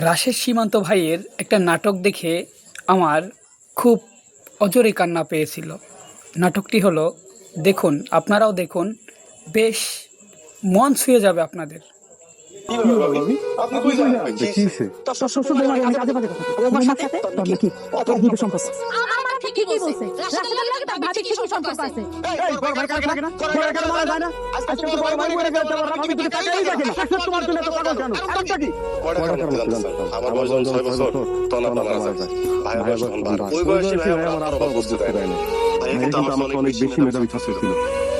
রাশেদ সীমান্ত ভাইয়ের একটা নাটক দেখে আমার খুব অজরে কান্না পেয়েছিল। নাটকটি হলো, দেখুন, আপনারাও দেখুন, বেশ মন ছুঁয়ে যাবে আপনাদের।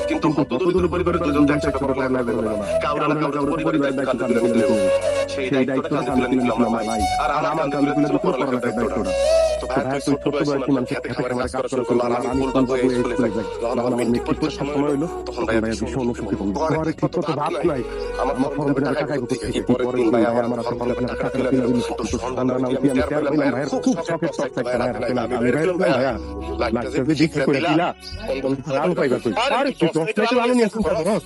কিন্তু যতদূর পরিবারের দুজন একসাথে পড়ালেখা না করবে না, কাউরা না কাউরা পরিবারের দায়িত্ব কাঁধে তুলে নিতে হবে। সেই দায়িত্বটা কাঁধে তুলে নিলাম আমার ভাই, আর আমার কাঁধে তুলে দিল পড়ালেখার দায়িত্বটা। তো ভাই তুই ছোট বয়সে মানুষ খেতে খামারে কাজ করে করলো, আর আমি ফুল বন্ধ হয়ে স্কুলে যাই। যখন আমার মেট্রিক পরীক্ষার সময় হলো, তখন ভাই ভীষণ অনুশোচিত হলাম। ঘরে ঠিক মতো ভাত নাই, আমার ফর্ম ফিলাপের টাকা কোথায় থেকে? পরের দিন ভাই আমার ফর্ম ফিলাপের টাকা তুলে দিল, তো সন্ধান না উঠি আমি টের পেলাম ভাইয়ের খুব শখের শখ থাকতে আমি ভাইয়া লাগতে দেখে করে দিলা আলু পাইবা তুই। আরে তুই 10 টাকা আলু নিয়ে আসুন খরচ।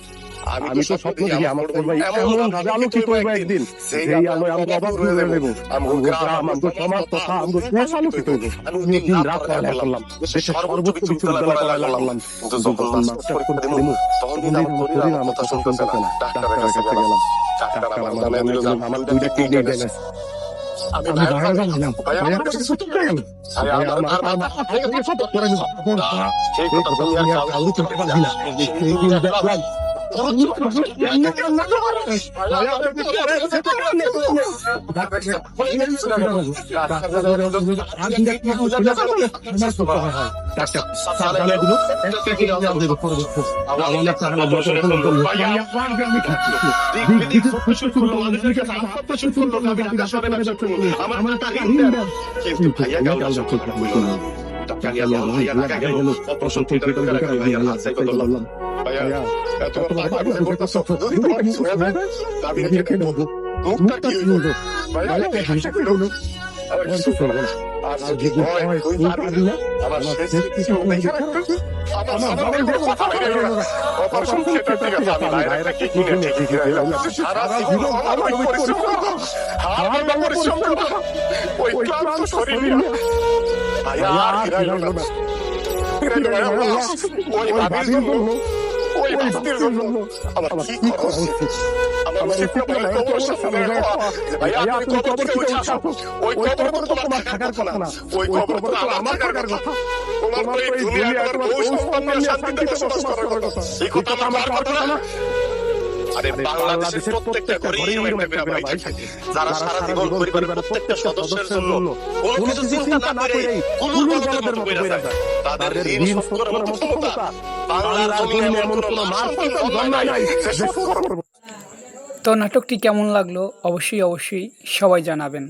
আমি তো স্বপ্ন দেখি আমার ভাই এমন ভাবে আলু কি করবো একদিন, সেই আলো আমাকে অবাক করে দেবো। আমার গ্রাম, আমার সমাজ তথা আমার দেশ আলু কি করবো। আমি দিন রাত পড়ালেখা করলাম, দেশের সর্বোচ্চ বিশ্ববিদ্যালয়ে পড়ালেখা করলাম, কিন্তু যখন মাস্টার পরীক্ষা দিলাম তখন কিন্তু আমার শরীর আমার কথা শুনতেছে না। ডাক্তারের কাছে গেলাম, ডাক্তার আমার জানাই দিল আমার 2টা কিডনি ড্যামেজ। আমি বাইরে গেলাম, ভাই আমার কাছে সত্যি হয়ে গেল। ভাই আমার সব করে দিল। সেই কথা তুমি আর আলু করতে পারবি না। অপারেশন ঠিক করে ভাইয়া হাত সাইকেল ধরলাম। ভাইয়া এত টাকা আমি করতেছ যদি তোমার কিছু হয়ে যায় আমি রেখে দেব। মুখটা কি হইল ভাইয়া? হাসি কইলো আর কিছু করব না। আর যদি হয় তুই পারবি না, আমার শেষ কিছু দেখা রাখবি। আমার সামনে কথা বলে অপারেশন ঠিক করে আমি বাইরে কি কিনে ঠিক রাখলাম। সারা জীবন আমার পরিশ্রম করব, হার পরিশ্রম করব, ওই ক্লান্ত শরীর নিয়ে ভাইয়া আর ফিরাইলো না। ওই ভাবির জন্য, ওই ভাবির জন্য আমার কি খরচ, আমার কবরের সামনে ভাইয়া তুমি কবর থেকে উঠে আসো। ওই কবর তো তোমার থাকার কথা না, ওই কবর তো আমার থাকার কথা। তোমার এই দুনিয়ার বউ সম্পন্ন শান্তিতে বসবাস করার কথা, এই কথা আমার কথা না। আরে বাংলাদেশের প্রত্যেকটা ঘরেই একটা ভাই থাকে, যারা সারা জীবন পরিবারের প্রত্যেকটা সদস্যের জন্য কোনো কিছু চিন্তা না করে কুলুর বলদের মতো কইরা যায়। তাদের ঋণ শোধ করার মতো ক্ষমতা বাংলার জমিনে এমন কোনো মার জন্ম নাই যে শোধ করবে। তো নাটকটি কেমন লাগলো অবশ্যই সবাই জানাবেন।